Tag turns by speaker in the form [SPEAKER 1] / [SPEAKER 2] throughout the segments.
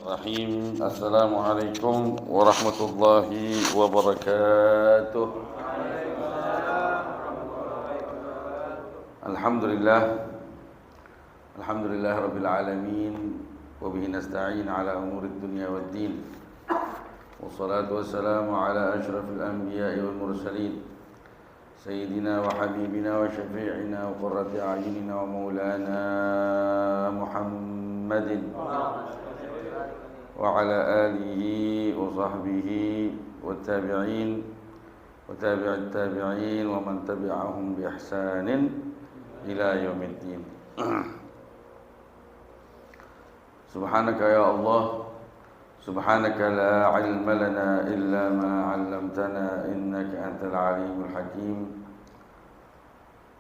[SPEAKER 1] Bismillahirrahmanirrahim. Assalamualaikum warahmatullahi wabarakatuh. Alhamdulillah. Alhamdulillah rabbil alamin. Wa bihi nasta'in ala umurid dunya waddin. Wassalatu wassalamu ala asyrafil anbiya'i wal mursalin. Sayyidina wa habibina wa syafi'ina wa qurrati a'yunina wa maulana Muhammadin وعلى آله وصحبه والتابعين وتابع التابعين ومن تبعهم بإحسان إلى يوم الدين. سبحانك يا الله سبحانك لا علم لنا إلا ما علمتنا إنك أنت العليم الحكيم.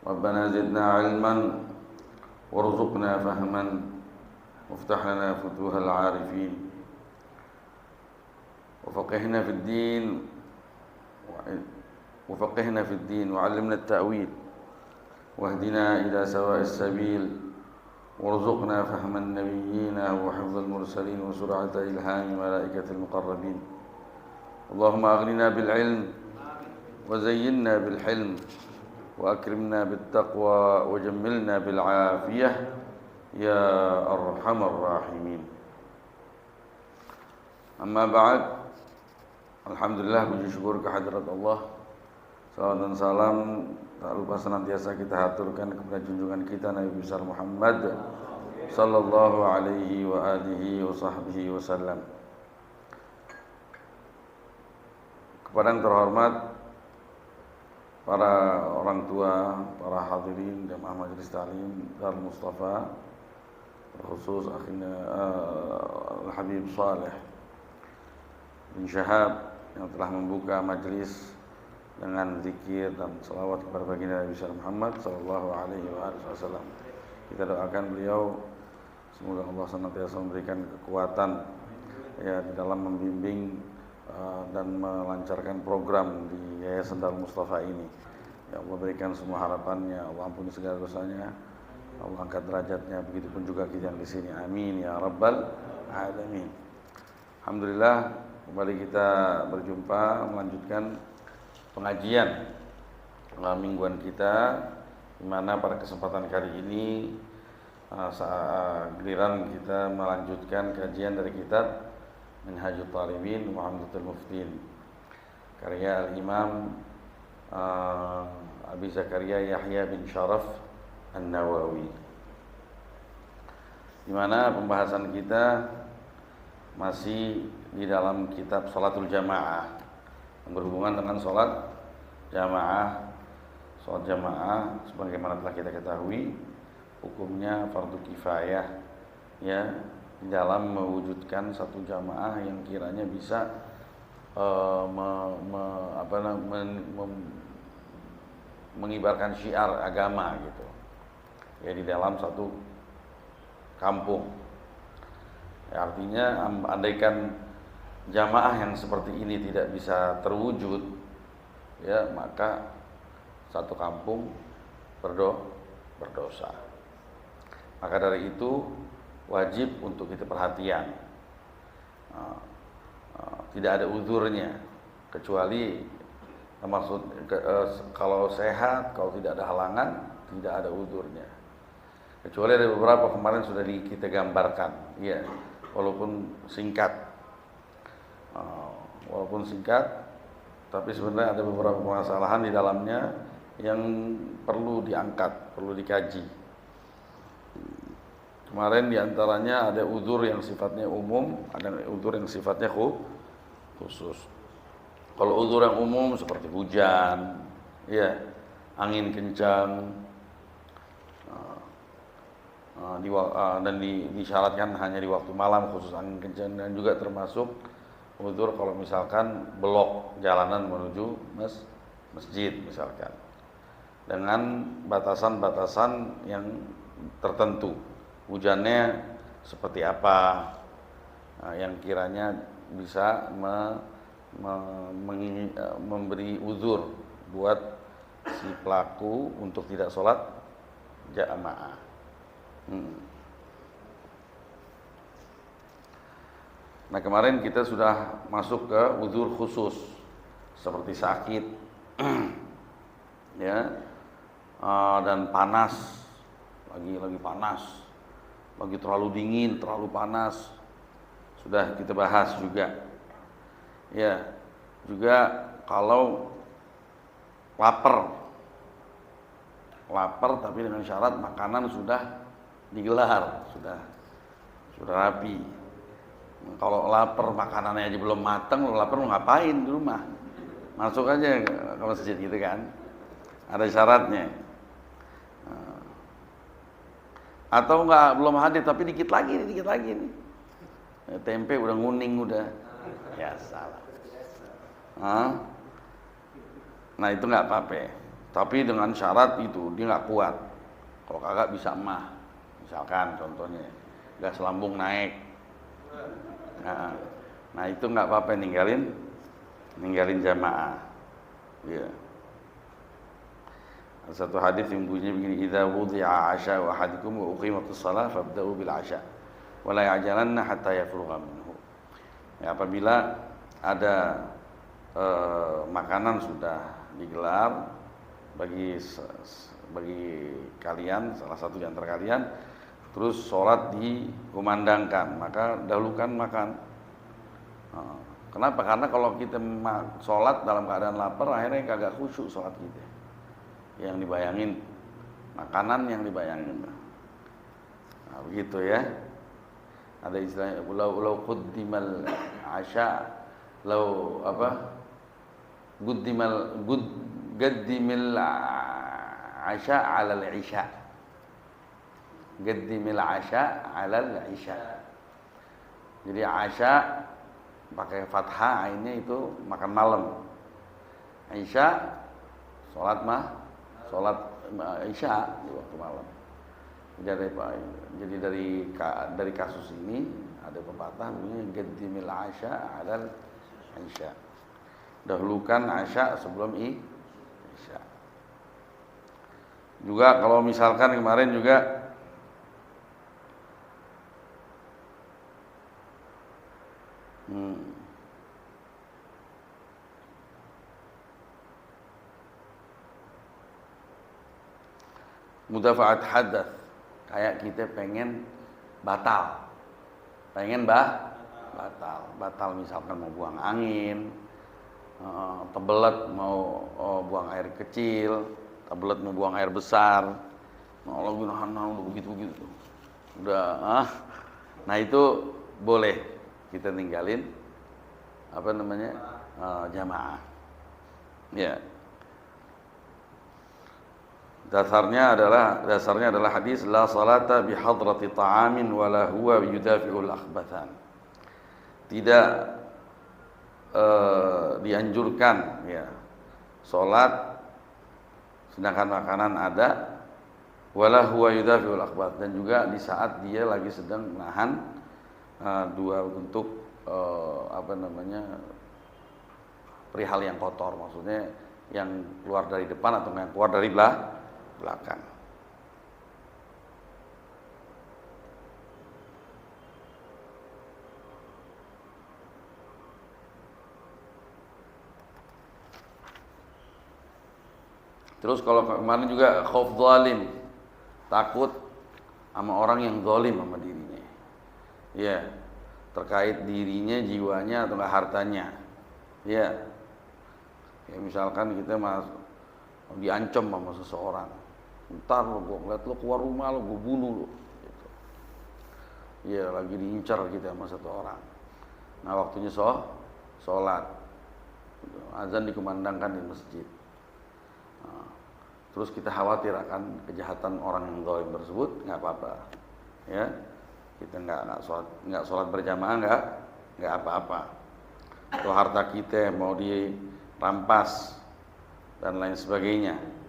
[SPEAKER 1] ربنا زدنا علما وارزقنا فهما وافتح لنا فتوح العارفين وفقهنا في الدين وعلمنا التأويل واهدنا إلى سواء السبيل وارزقنا فهم النبيين وحفظ المرسلين وسرعة إلهام ملائكة المقربين. اللهم أغننا بالعلم وزينا بالحلم وأكرمنا بالتقوى وجملنا بالعافية يا أرحم الراحمين. Amma ba'd. Alhamdulillah, puji syukur kehadirat Allah. Salawat dan salam tak lupa senantiasa kita haturkan kepada junjungan kita Nabi besar Muhammad sallallahu alaihi wa alihi wa sahbihi wasallam. Kepada yang terhormat para orang tua, para hadirin jamaah majelis ta'lim Darul Mustafa, khusus akhina Al-Habib Saleh bin Syahab yang telah membuka majelis dengan zikir dan salawat kepada baginda Nabi Muhammad sallallahu alaihi wasallam. Kita doakan beliau semoga Allah senantiasa memberikan kekuatan ya di dalam membimbing dan melancarkan program di Yayasan Darul Mustafa ini. Ya Allah, berikan semua harapannya, Allah ampuni segala dosanya, Allah angkat derajatnya, begitupun juga kita yang di sini. Amin ya rabbal alamin. Alhamdulillah, kembali kita berjumpa melanjutkan pengajian mingguan kita, di mana pada kesempatan kali ini giliran kita melanjutkan kajian dari kitab Minhajut Talibin Muhammadul Muftin karya Al-Imam Abi Zakaria Yahya bin Sharaf An-Nawawi, di mana pembahasan kita masih di dalam kitab Sholatul Jamaah yang berhubungan dengan sholat jamaah. Sholat jamaah sebagaimana telah kita ketahui hukumnya fardu kifayah ya, di dalam mewujudkan satu jamaah yang kiranya bisa mengibarkan syiar agama gitu ya di dalam satu kampung. Ya, artinya andaikan jamaah yang seperti ini tidak bisa terwujud ya, maka satu kampung berdosa. Maka dari itu wajib untuk kita perhatian. Tidak ada uzurnya kecuali kalau sehat, kalau tidak ada halangan, tidak ada uzurnya. Kecuali ada beberapa kemarin sudah kita gambarkan, ya, walaupun singkat, tapi sebenarnya ada beberapa permasalahan di dalamnya yang perlu diangkat, perlu dikaji. Kemarin diantaranya ada uzur yang sifatnya umum, ada uzur yang sifatnya khusus. Kalau uzur yang umum seperti hujan, ya, angin kencang, dan disyaratkan hanya di waktu malam khusus angin kencang, dan juga termasuk uzur kalau misalkan belok jalanan menuju masjid misalkan dengan batasan-batasan yang tertentu. Hujannya seperti apa yang kiranya bisa memberi uzur buat si pelaku untuk tidak sholat jamaah. Nah kemarin kita sudah masuk ke uzur khusus seperti sakit, ya, dan panas, lagi panas, lagi terlalu dingin, terlalu panas, sudah kita bahas juga. Ya, juga kalau lapar tapi dengan syarat makanan sudah digelar, sudah rapi. Kalau lapar makanannya aja belum matang, lo lapar mau ngapain di rumah? Masuk aja ke masjid gitu kan. Ada syaratnya. Atau enggak belum hadir tapi dikit lagi nih. Tempe udah nguning udah. Ya salah. Nah itu nggak apa-apa. Tapi dengan syarat itu dia nggak kuat. Kalau kagak bisa emah. Misalkan contohnya gas lambung naik. Nah itu nggak apa-apa, ninggalin jamaah. Ya. Satu hadis yang bunyinya begini, idza wudi'a 'asha wa ahadikum wa uqimatus shalah fabda'u bil 'asha wa la ya'jalanna hatta yafrugha minhu. Ya, apabila ada makanan sudah digelar bagi kalian, salah satu di antara kalian, terus sholat dikumandangkan, maka dahulukan makan. Kenapa? Karena kalau kita sholat dalam keadaan lapar, akhirnya kagak khusyuk sholat kita. Yang dibayangin, makanan yang dibayangin. Nah, begitu ya. Ada istilahnya, ulau quddimal asya, lau apa? Gaddimil asya alal isya. Gaddimil asya alal isya. Jadi asya pakai fathah, ainnya itu makan malam. Isya sholat isya di waktu malam. Jadi dari kasus ini ada pepatah bunyinya gaddimil asya alal isya. Dahulukan asya sebelum isya. Juga kalau misalkan kemarin juga mudafa'at hadath, kayak kita pengen batal misalkan mau buang angin, tebelet mau buang air kecil, tebelet mau buang air besar, mau begitu udah nah itu boleh kita tinggalin jamaah. Ya. Dasarnya adalah hadis la salata bi hadrati ta'amin wala huwa yudafi'ul akhbathan. Tidak dianjurkan ya salat sedangkan makanan ada, wala huwa yudafi'ul akhbath, dan juga di saat dia lagi sedang menahan dua bentuk perihal yang kotor, maksudnya yang keluar dari depan atau yang keluar dari belakang. Terus kalau kemarin juga khauf zalim, takut sama orang yang zalim sama dirinya. Ya, terkait dirinya, jiwanya atau hartanya. Ya. Ya misalkan kita diancam sama seseorang. Ntar lo gue ngeliat lo keluar rumah lo gue bunuh lo gitu. Ya lagi diincar kita sama satu orang. Nah waktunya sholat, azan dikumandangkan di masjid. Nah, terus kita khawatir akan kejahatan orang yang zalim tersebut, nggak apa-apa, ya kita nggak sholat berjamaah nggak apa-apa. Kalau harta kita mau dirampas dan lain sebagainya.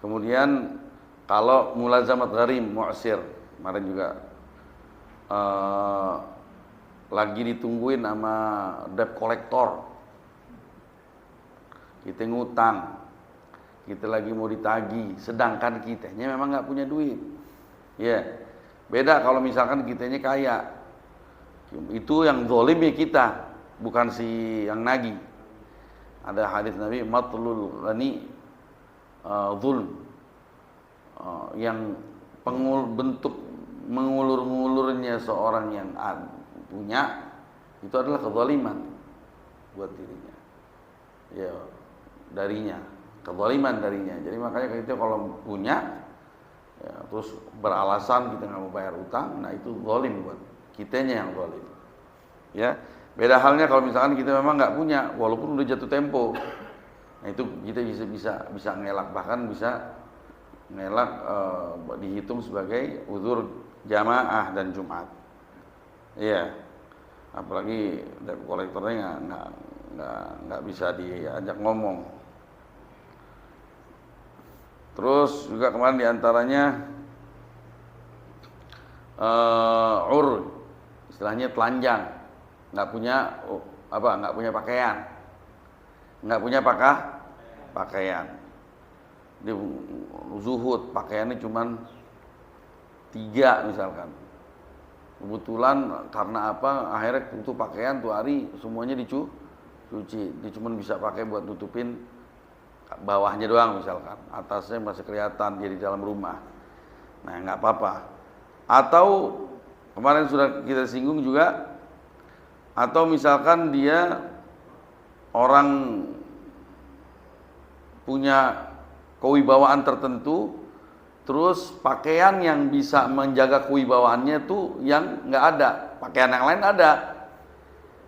[SPEAKER 1] Kemudian kalau mulazamat gharim mu'sir, kemarin juga lagi ditungguin sama debt collector, kita ngutang, kita lagi mau ditagih, sedangkan kitanya memang nggak punya duit. Ya, beda kalau misalkan kitanya kaya, itu yang zalim ya kita, bukan si yang nagih. Ada hadis Nabi, matlul ghani zulm, yang bentuk mengulur-ngulurnya seorang yang punya itu adalah kezaliman buat dirinya, ya, darinya, kezaliman darinya. Jadi makanya kita kalau punya, ya, terus beralasan kita nggak mau bayar utang, nah itu zalim buat kitanya yang zalim. Ya, beda halnya kalau misalkan kita memang nggak punya, walaupun udah jatuh tempo, nah itu kita bisa ngelak, bahkan bisa ngelak, dihitung sebagai uzur jamaah dan Jumat. Iya, apalagi debt kolektornya nggak bisa diajak ngomong. Terus juga kemarin diantaranya istilahnya telanjang, nggak punya pakaian, pakaian. Dia zuhud, pakaiannya cuman 3 misalkan. Kebetulan karena apa? Akhirnya itu pakaian tuh hari semuanya dicuci. Dia cuma bisa pakai buat nutupin bawahnya doang misalkan. Atasnya masih kelihatan dia di dalam rumah. Nah, nggak apa-apa. Atau kemarin sudah kita singgung juga, atau misalkan dia orang punya kewibawaan tertentu, terus pakaian yang bisa menjaga kewibawaannya tuh yang nggak ada, pakaian yang lain ada.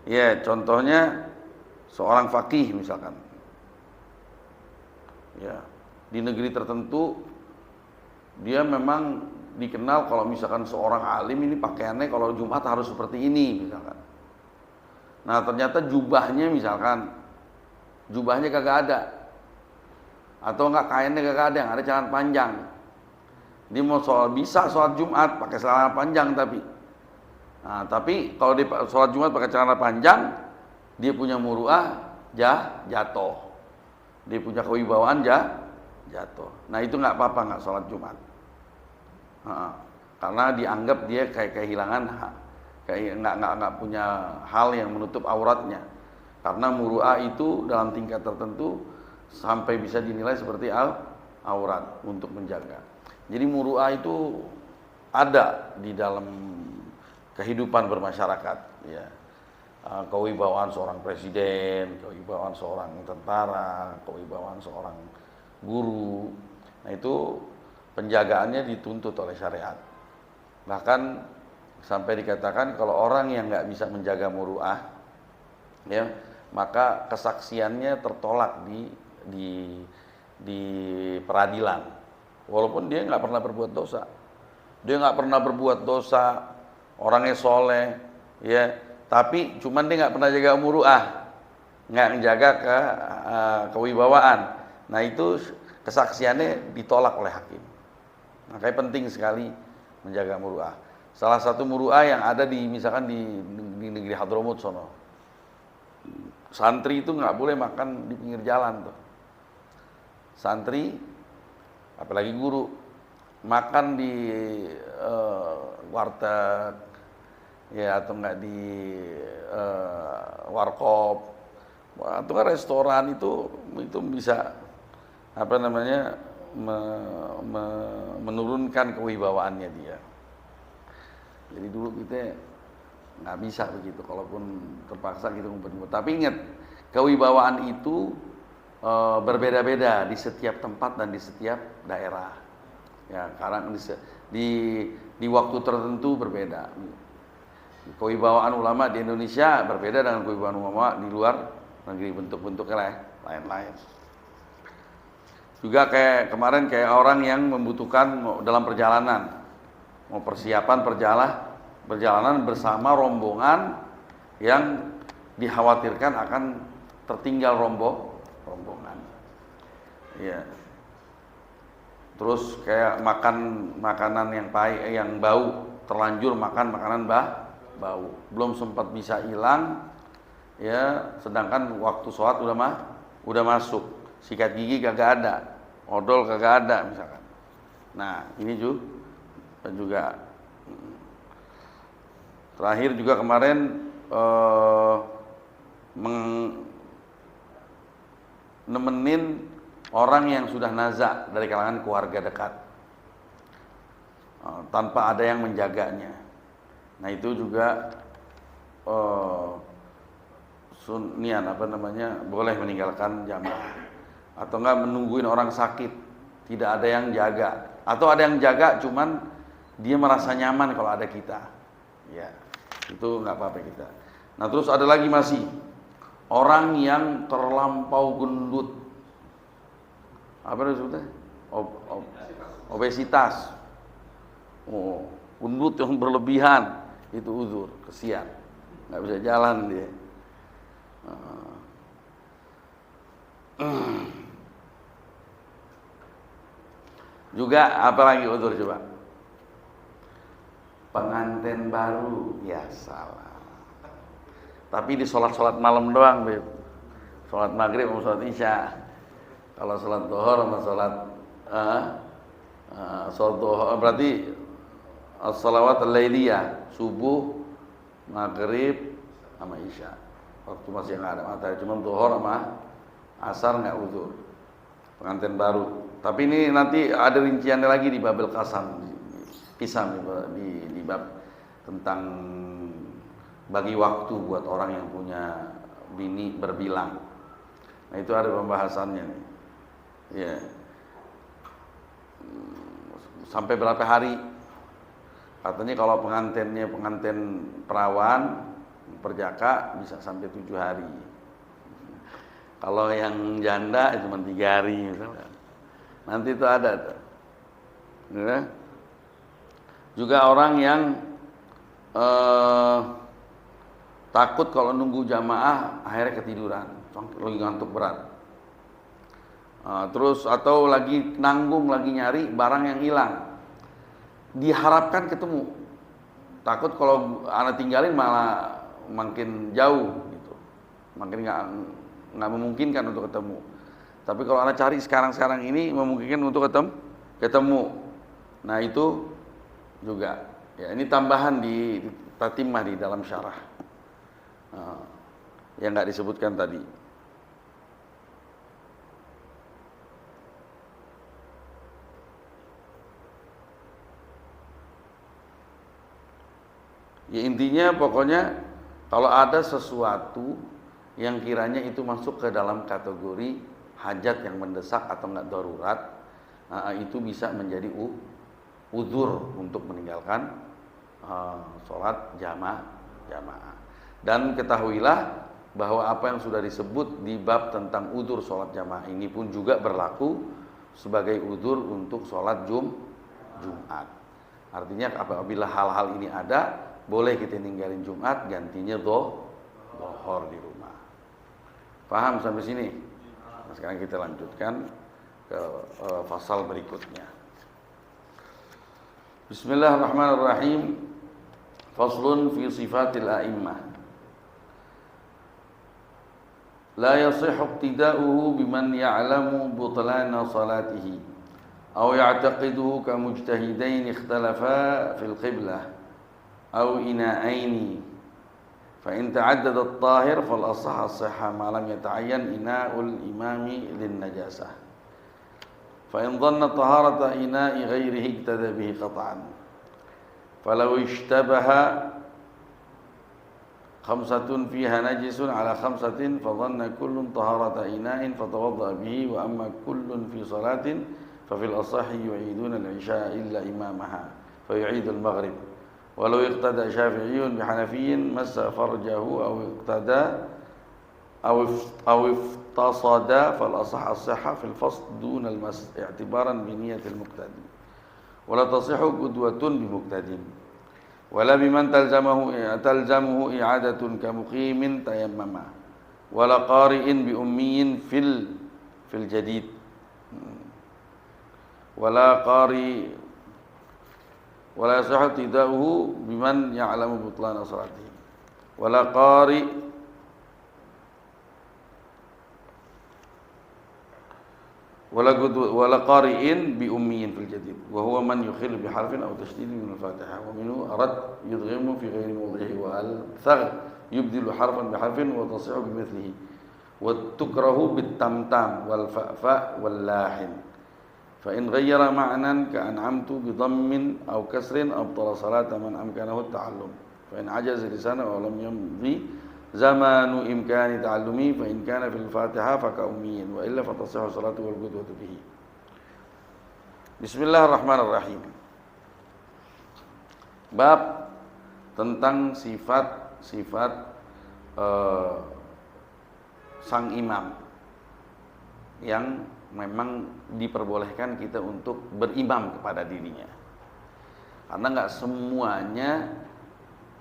[SPEAKER 1] Ya, contohnya seorang faqih misalkan. Ya, di negeri tertentu dia memang dikenal kalau misalkan seorang alim ini pakaiannya kalau Jumat harus seperti ini misalkan. Nah, ternyata jubahnya kagak ada. Atau enggak kainnya kagak ada, yang ada celana panjang. Dia mau sholat Jumat pakai celana panjang tapi. Nah, tapi kalau dia sholat Jumat pakai celana panjang, dia punya muru'ah jatuh. Dia punya kewibawaan jatuh. Nah, itu enggak apa-apa, enggak sholat Jumat. Karena dianggap dia kayak kehilangan, kayak enggak punya hal yang menutup auratnya. Karena muru'ah itu dalam tingkat tertentu sampai bisa dinilai seperti aurat untuk menjaga. Jadi muru'ah itu ada di dalam kehidupan bermasyarakat, ya. Kewibawaan seorang presiden, kewibawaan seorang tentara, kewibawaan seorang guru. Nah, itu penjagaannya dituntut oleh syariat. Bahkan sampai dikatakan kalau orang yang nggak bisa menjaga muru'ah, ya, maka kesaksiannya tertolak di peradilan, walaupun dia nggak pernah berbuat dosa, orangnya soleh, ya, tapi cuman dia nggak pernah jaga muru'ah, nggak menjaga kewibawaan. Nah, itu kesaksiannya ditolak oleh hakim. Makanya penting sekali menjaga muru'ah. Salah satu muru'ah yang ada misalkan di negeri Hadramut sono, santri itu nggak boleh makan di pinggir jalan tuh. Santri, apalagi guru, makan di warteg, ya, atau enggak di warkop, atau kan restoran itu bisa menurunkan kewibawaannya dia. Jadi dulu kita nggak bisa begitu, kalaupun terpaksa gitu ngumpet-ngumpet. Tapi ingat, kewibawaan itu berbeda-beda di setiap tempat dan di setiap daerah. Ya, karena di waktu tertentu berbeda. Kewibawaan ulama di Indonesia berbeda dengan kewibawaan ulama di luar negeri, bentuk-bentuknya lain-lain. Juga kayak kemarin orang yang membutuhkan dalam perjalanan, mau persiapan perjalanan bersama rombongan yang dikhawatirkan akan tertinggal rombongan. Ya. Terus kayak makan makanan yang bau, terlanjur makan makanan bau, belum sempat bisa hilang, ya, sedangkan waktu sholat udah masuk, sikat gigi kagak ada, odol kagak ada misalkan. Nah ini juga terakhir juga kemarin nemenin orang yang sudah nazak dari kalangan keluarga dekat tanpa ada yang menjaganya. Nah itu juga sunnian boleh meninggalkan jamaah, atau enggak menungguin orang sakit, tidak ada yang jaga, atau ada yang jaga cuman dia merasa nyaman kalau ada kita, ya itu nggak apa-apa kita. Nah terus ada lagi masih orang yang terlampau gendut, apa disebutnya, obesitas, gendut yang berlebihan, itu uzur, kesian, nggak bisa jalan dia. Juga apa lagi uzur coba? Pengantin baru, ya salah. Tapi di sholat malam doang, Beb. Sholat maghrib sama sholat isya. Kalau sholat duhur sama sholat duhur berarti as-salawat al-lailiyah, subuh, maghrib sama isya. Waktu masih nggak ada matahari, cuma duhur sama asar nggak uzur. Pengantin baru. Tapi ini nanti ada rinciannya lagi di Babel Qasam, di bab tentang bagi waktu buat orang yang punya bini berbilang. Nah itu ada pembahasannya nih. Ya. Sampai berapa hari? Katanya kalau pengantin perawan perjaka bisa sampai 7 hari. Kalau yang janda itu cuma 3 hari misalnya. Nanti itu ada tuh. Ya. Juga orang yang takut kalau nunggu jamaah akhirnya ketiduran, lagi ngantuk berat. Terus atau lagi nanggung, lagi nyari barang yang hilang, diharapkan ketemu, takut kalau anak tinggalin malah makin jauh gitu, makin nggak memungkinkan untuk ketemu. Tapi kalau anak cari sekarang ini memungkinkan untuk ketemu. Nah itu juga, ya ini tambahan di tatimah di dalam syarah yang nggak disebutkan tadi. Ya intinya pokoknya kalau ada sesuatu yang kiranya itu masuk ke dalam kategori hajat yang mendesak atau enggak darurat, itu bisa menjadi uzur untuk meninggalkan sholat jamaah. Dan ketahuilah bahwa apa yang sudah disebut di bab tentang uzur sholat jamaah ini pun juga berlaku sebagai uzur untuk sholat Jumat. Artinya apabila hal-hal ini ada, boleh kita ninggalin Jumat, gantinya dhuhr di rumah. Paham sampai sini? Nah, sekarang kita lanjutkan ke fasal berikutnya. Bismillahirrahmanirrahim. Faslun fi sifatil a'immah. La yasihhu iqtida'uhu biman ya'lamu butlana salatihi aw ya'taqiduhu ka mujtahidain ikhtalafa fil qiblah aw ina'aini fa in ta'addada at-tahir fal asah as-sihha ma lam yata'ayyan ina'ul imami lin najasah fa in dhanna taharata ina'i ghairihi iktada bihi qat'an falau ishtabaha khamsatun fiha najisun ala khamsatin fa dhanna kullun taharata ina'in fatawadda bihi wa amma kullun fi salatin fa fil asahi yu'iduna al-isha illa imamaha fa yu'idu al-maghrib walau iqtada syafi'iyun bihanafiyyin massa farjahu aw iqtada aw iftasada fal asah as-sihha fil fasl dun al-mas i'tibaran bi niyyatil muqtadi wala tasihhu qudwatun bi muqtadin wala biman talzamuhu i'adatun ka muqimin tayammama wala qari'in bi ummiyin fil jadid wala qari wala yasihhu tidauhu biman ya'lamu butlana salatihi wala qari wala qari'in bi ummiyin fil jadid wa huwa man yukhillu bi harfin aw tashdidin min al-Fatihah wa minhu arad yudghimu fi ghairi mawdihi wa al-thagh yubdilu harfan bi harfin wa tasihu bi mithlihi wa tukrahu bit tamtam wal fa wal lahin fa in ghayyara ma'nan ka an'amtu bi dhammin aw kasrin abtala salata man amkanahu at-ta'allum fa in ajaza lisana wa lam yamdi zamanu imkani ta'allumi fa in kana fil Fatihah fa ka ummiyin wa illa fa tasihhu salatu wal qudwatu bihi. Bismillahirrahmanirrahim. Bab tentang sifat-sifat sang imam yang memang diperbolehkan kita untuk berimam kepada dirinya. Karena enggak semuanya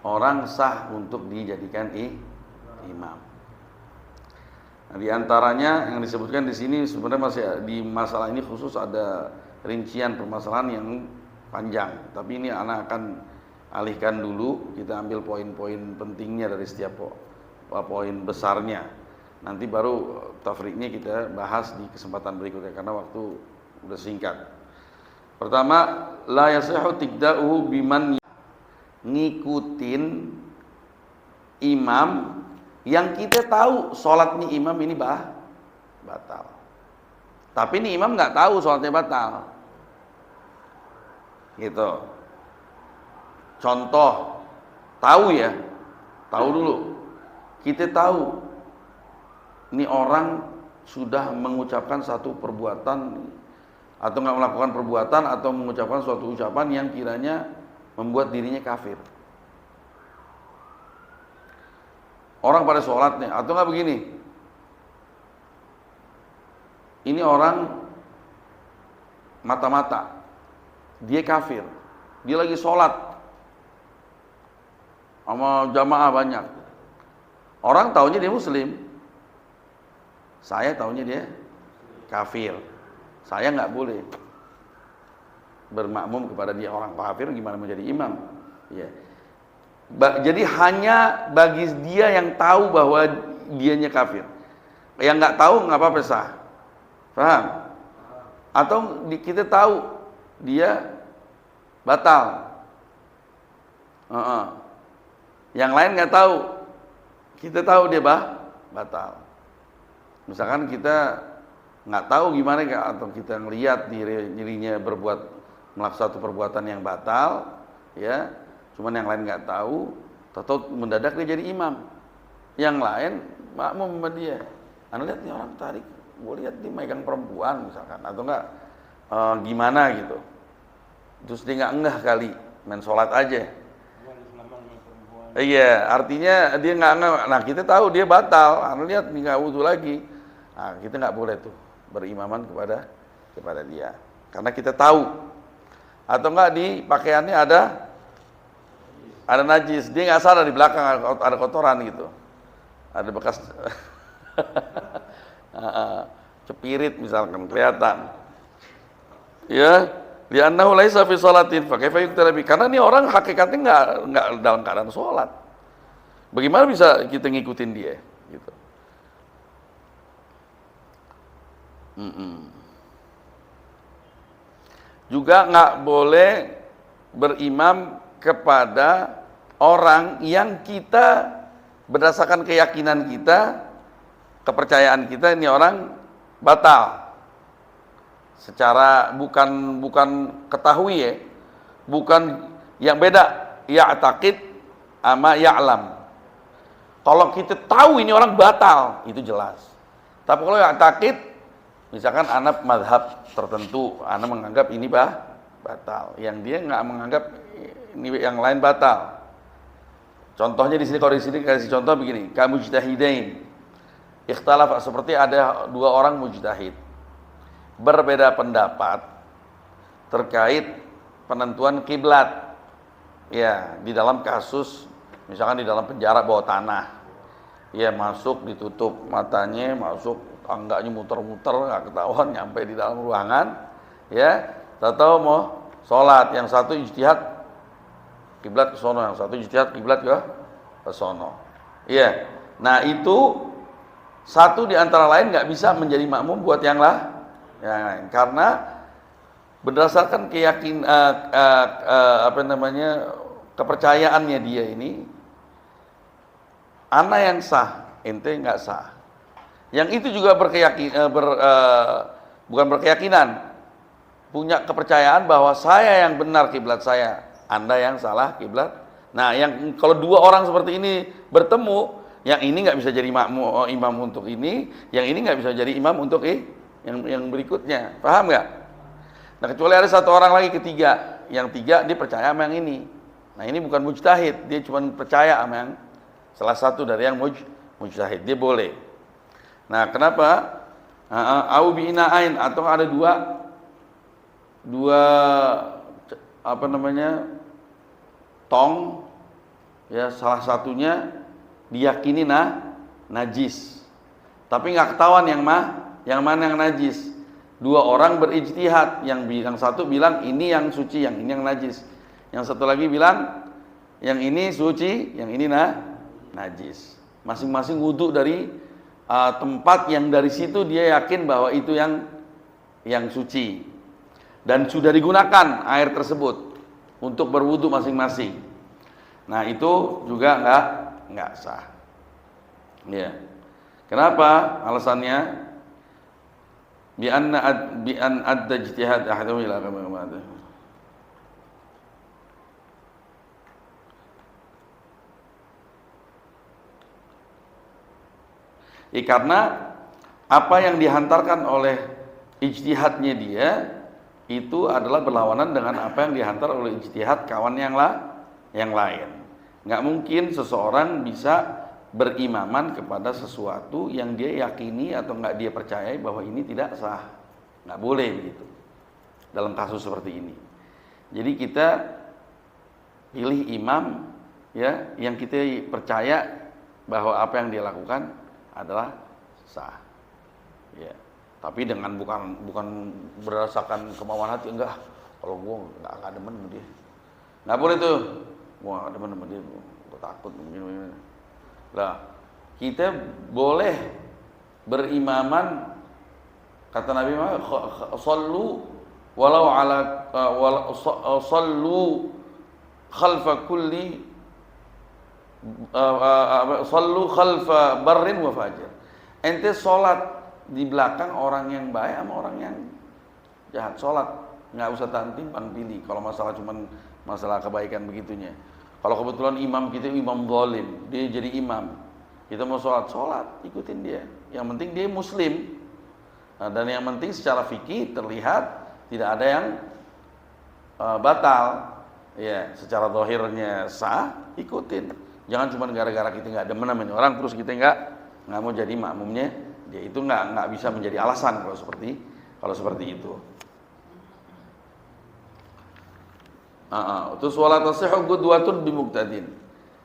[SPEAKER 1] orang sah untuk dijadikan imam. Nah, di antaranya yang disebutkan di sini sebenarnya masih di masalah ini khusus ada rincian permasalahan yang panjang. Tapi ini anak akan alihkan dulu, kita ambil poin-poin pentingnya dari setiap poin besarnya. Nanti baru tafriknya kita bahas di kesempatan berikutnya karena waktu udah singkat. Pertama, la yasihhu tiqda'uhu biman ngikutin imam yang kita tahu sholatnya imam ini batal. Tapi ini imam nggak tahu sholatnya batal. Gitu. Contoh, tahu ya, tahu dulu. Kita tahu, ini orang sudah mengucapkan satu perbuatan atau nggak melakukan perbuatan atau mengucapkan suatu ucapan yang kiranya membuat dirinya kafir. Orang pada sholatnya, atau nggak begini, ini orang mata-mata, dia kafir, dia lagi sholat sama jamaah banyak. Orang taunya dia muslim, saya taunya dia kafir. Saya nggak boleh bermakmum kepada dia, orang kafir gimana menjadi imam? Ya. Jadi hanya bagi dia yang tahu bahwa dianya kafir. Yang nggak tahu nggak apa-apa sah. Paham? Atau kita tahu dia batal. Yang lain nggak tahu. Kita tahu dia batal. Misalkan kita nggak tahu gimana atau kita ngelihat dirinya melakukan satu perbuatan yang batal, ya, cuman yang lain nggak tahu, atau mendadak dia jadi imam, yang lain makmum sama dia. Anda lihat nih orang tarik, gue lihat dia megang perempuan misalkan, atau enggak gimana gitu, terus dia nggak enggah kali main sholat aja. Iya, artinya dia nggak enggah. Nah kita tahu dia batal, Anda lihat dia nggak wudu lagi, nah kita nggak boleh tuh berimaman kepada dia, karena kita tahu. Atau enggak di pakaiannya ada najis, dia nggak sadar di belakang ada kotoran gitu, ada bekas cepirit misalkan kelihatan, ya, li'annahu laisa fi sholatin fa kaifa yuqtara bi, karena ini orang hakikatnya nggak dalam keadaan sholat, bagaimana bisa kita ngikutin dia gitu. Juga nggak boleh berimam kepada orang yang kita berdasarkan keyakinan kita, kepercayaan kita, ini orang batal. Secara bukan ketahui ya, bukan yang beda, ya'taqid ama ya'lam. Kalau kita tahu ini orang batal, itu jelas. Tapi kalau ya'taqid, misalkan anak madhab tertentu, anak menganggap ini batal, yang dia nggak menganggap ini yang lain batal. Contohnya di sini, kalau di sini kasih contoh begini, kamu mujtahidain, ikhtilaf, seperti ada dua orang mujtahid berbeda pendapat terkait penentuan kiblat. Ya, di dalam kasus misalkan di dalam penjara bawah tanah, ya, masuk ditutup matanya, masuk tangganya muter-muter nggak ketahuan nyampe di dalam ruangan, ya, atau mau sholat, yang satu ijtihad kiblat ke sono, yang satu ijtihad kiblat ke sono. Iya. Nah, itu satu di antara lain nggak bisa menjadi makmum buat yang lain, karena berdasarkan kepercayaannya dia ini, ana yang sah, ente nggak sah. Yang itu juga bukan berkeyakinan, punya kepercayaan bahwa saya yang benar kiblat saya, Anda yang salah kiblat. Nah, yang kalau dua orang seperti ini bertemu, yang ini nggak bisa jadi imam untuk ini, yang ini nggak bisa jadi imam untuk yang berikutnya. Paham nggak? Nah, kecuali ada satu orang lagi ketiga, yang tiga dia percaya sama yang ini. Nah, ini bukan mujtahid, dia cuma percaya sama yang salah satu dari yang mujtahid, dia boleh. Nah, kenapa? Au bi'ina'ain, atau ada dua tong, ya, salah satunya diyakini najis, tapi nggak ketahuan yang mana yang najis. Dua orang berijtihad, yang satu bilang ini yang suci, yang ini yang najis. Yang satu lagi bilang yang ini suci, yang ini najis. Masing-masing wudhu dari tempat yang dari situ dia yakin bahwa itu yang suci, dan sudah digunakan air tersebut untuk berwudhu masing-masing. Nah, itu juga nggak sah. Ya. Kenapa? Alasannya bi an adda ijtihad ahadum ila kama. Karena apa yang dihantarkan oleh ijtihadnya dia itu adalah berlawanan dengan apa yang dihantar oleh ijtihad kawan yang lain. Nggak mungkin seseorang bisa berimaman kepada sesuatu yang dia yakini atau nggak dia percayai bahwa ini tidak sah. Nggak boleh begitu dalam kasus seperti ini. Jadi kita pilih imam, ya, yang kita percaya bahwa apa yang dia lakukan adalah sah. Ya. Tapi dengan bukan berdasarkan kemauan hati, enggak. Kalau gua nggak demen sama dia, nggak boleh tuh. Gua nggak demen sama dia, gua takut begini. Lah, kita boleh berimaman, kata Nabi Muhammad, sallu walau ala sallu khalfa kulli sallu khalfa barrin wa fajir. Ente sholat di belakang orang yang baik sama orang yang jahat. Sholat nggak usah timpang pilih kalau masalah kebaikan begitunya. Kalau kebetulan imam kita imam zalim, dia jadi imam, kita mau sholat ikutin dia. Yang penting dia muslim. Nah, dan yang penting secara fikih terlihat tidak ada yang batal. Ya, secara zahirnya sah, ikutin. Jangan cuma gara-gara kita nggak demen sama orang terus kita nggak mau jadi makmumnya. Dia itu nggak bisa menjadi alasan kalau seperti itu. Terus wala tasihhu qudwatun bimuqtadin.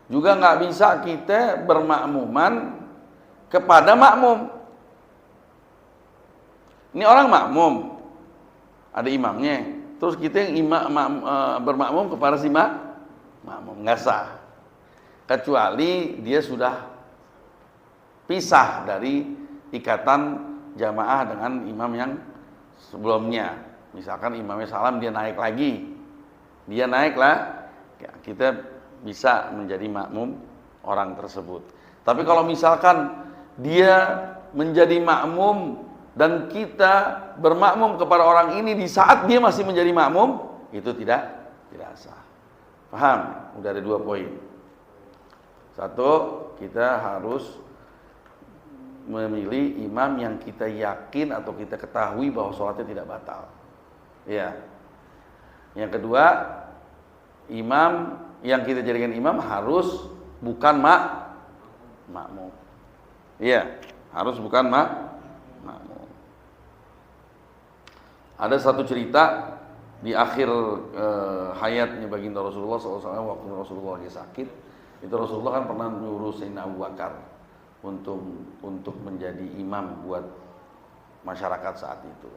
[SPEAKER 1] Juga nggak bisa kita bermakmuman kepada makmum. Ini orang makmum, ada imamnya. Terus kita bermakmum kepada si makmum, nggak sah. Kecuali dia sudah pisah dari ikatan jamaah dengan imam yang sebelumnya. Misalkan imamnya salam, dia naik lagi. Dia naiklah, ya, kita bisa menjadi makmum orang tersebut. Tapi kalau misalkan dia menjadi makmum dan kita bermakmum kepada orang ini di saat dia masih menjadi makmum, itu tidak sah. Paham? Udah ada 2 poin. Satu, kita harus memilih imam yang kita yakin atau kita ketahui bahwa sholatnya tidak batal. Ya. Yang kedua, imam yang kita jadikan imam harus bukan makmum. Iya, harus bukan makmum. Ada satu cerita di akhir hayatnya baginda Rasulullah SAW, waktu Rasulullah lagi sakit, itu Rasulullah kan pernah nyuruh Sayyidina Abu Bakar untuk menjadi imam buat masyarakat saat itu.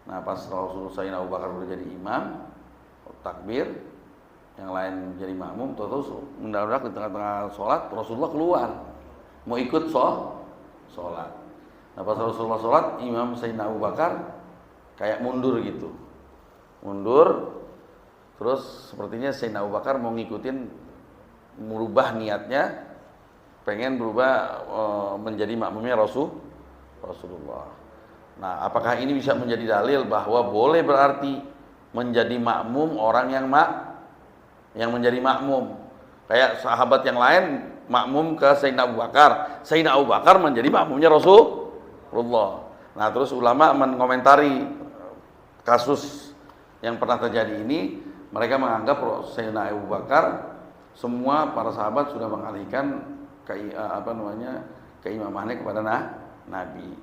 [SPEAKER 1] Nah, pas Rasulullah Sayyidina Abu Bakar udah jadi imam, takbir, yang lain menjadi makmum, terus mendadak di tengah-tengah sholat Rasulullah keluar mau ikut sholat. Nah pas Rasulullah sholat, Imam Sayyidina Abu Bakar kayak mundur gitu, terus sepertinya Sayyidina Abu Bakar mau ngikutin, merubah niatnya, pengen berubah menjadi makmumnya Rasulullah. Nah apakah ini bisa menjadi dalil bahwa boleh berarti menjadi makmum orang yang menjadi makmum, kayak sahabat yang lain makmum ke Sayyidina Abu Bakar, Sayyidina Abu Bakar menjadi makmumnya Rasulullah. Nah terus ulama mengomentari kasus yang pernah terjadi ini, mereka menganggap Sayyidina Abu Bakar, semua para sahabat sudah mengalihkan keimamannya kepada Nabi,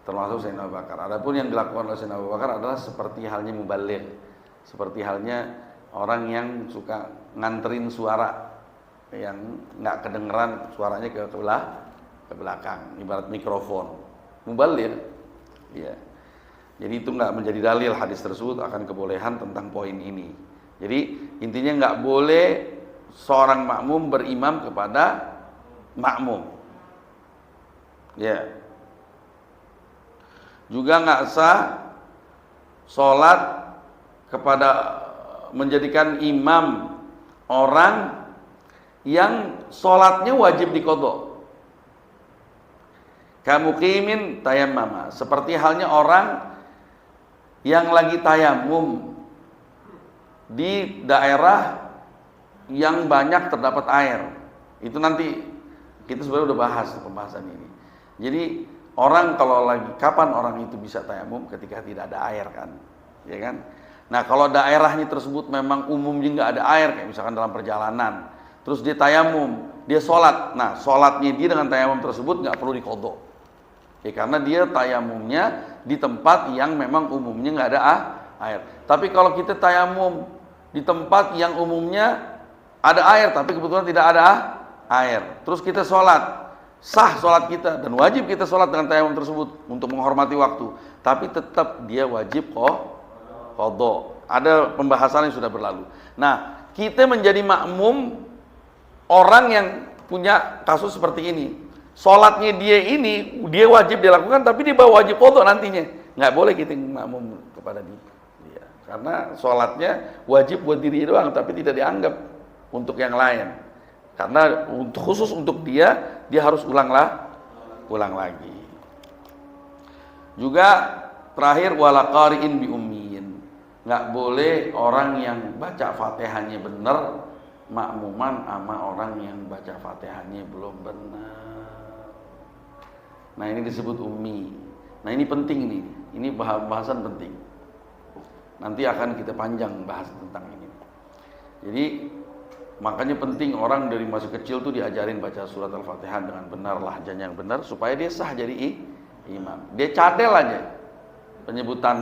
[SPEAKER 1] termasuk Sayyidina Abu Bakar. Adapun yang dilakukan oleh Sayyidina Abu Bakar adalah seperti halnya mubaligh, seperti halnya orang yang suka nganterin suara yang nggak kedengeran suaranya ke belakang, ibarat mikrofon, mubaligh, ya. Jadi itu nggak menjadi dalil hadis tersebut akan kebolehan tentang poin ini. Jadi intinya nggak boleh seorang makmum berimam kepada makmum, ya. Juga nggak sah sholat kepada menjadikan imam orang yang sholatnya wajib diqadha. Kamuqimin tayammama, seperti halnya orang yang lagi tayamum di daerah yang banyak terdapat air. Itu nanti kita sebenarnya udah bahas pembahasan ini. Jadi orang kalau lagi, kapan orang itu bisa tayamum? Ketika tidak ada air kan, ya kan? Nah kalau daerahnya tersebut memang umumnya nggak ada air, kayak misalkan dalam perjalanan, terus dia tayamum, dia sholat, nah sholatnya dia dengan tayamum tersebut nggak perlu diqadha, ya karena dia tayamumnya di tempat yang memang umumnya nggak ada air. Tapi kalau kita tayamum di tempat yang umumnya ada air, tapi kebetulan tidak ada air, terus kita sholat, sah sholat kita dan wajib kita sholat dengan tayamum tersebut untuk menghormati waktu, tapi tetap dia wajib qadha. Ada pembahasan yang sudah berlalu. Nah, kita menjadi makmum orang yang punya kasus seperti ini. Sholatnya dia ini, dia wajib dilakukan, tapi dia wajib qadha nantinya. Nggak boleh kita makmum kepada dia. Karena sholatnya wajib buat diri doang, tapi tidak dianggap untuk yang lain. Karena khusus untuk dia harus ulang lagi. Juga terakhir, wala qari'in bi ummiyin. Nggak boleh orang yang baca Fatihahnya benar makmuman sama orang yang baca Fatihahnya belum benar. Nah ini disebut ummi. Nah ini penting nih, ini bahasan penting. Nanti akan kita panjang bahas tentang ini. Jadi makanya penting orang dari masih kecil tuh diajarin baca surat Al-Fatihah dengan benar, lahjanya yang benar, supaya dia sah jadi imam. Dia cadel aja penyebutan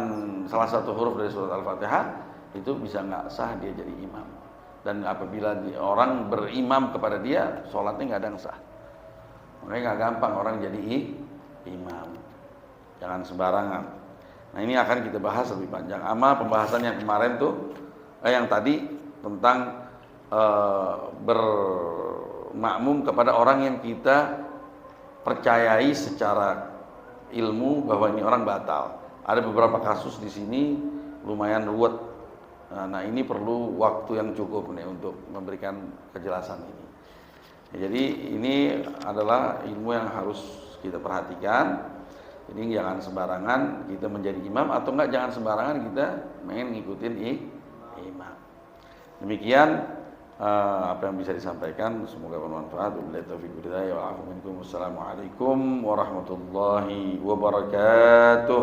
[SPEAKER 1] salah satu huruf dari surat Al-Fatihah, itu bisa nggak sah dia jadi imam. Dan apabila orang berimam kepada dia, sholatnya nggak ada yang sah. Makanya nggak gampang orang jadi imam. Jangan sembarangan. Nah ini akan kita bahas lebih panjang. Ama pembahasan yang kemarin tuh, yang tadi tentang bermakmum kepada orang yang kita percayai secara ilmu bahwa ini orang batal. Ada beberapa kasus di sini lumayan ruwet. Nah ini perlu waktu yang cukup nih untuk memberikan kejelasan ini. Jadi ini adalah ilmu yang harus kita perhatikan. Jadi jangan sembarangan kita menjadi imam, atau enggak jangan sembarangan kita main ngikutin imam. Demikian apa yang bisa disampaikan, semoga bermanfaat. Wabillahi taufiq wal hidayah wa afu minkum. Wassalamualaikum warahmatullahi wabarakatuh.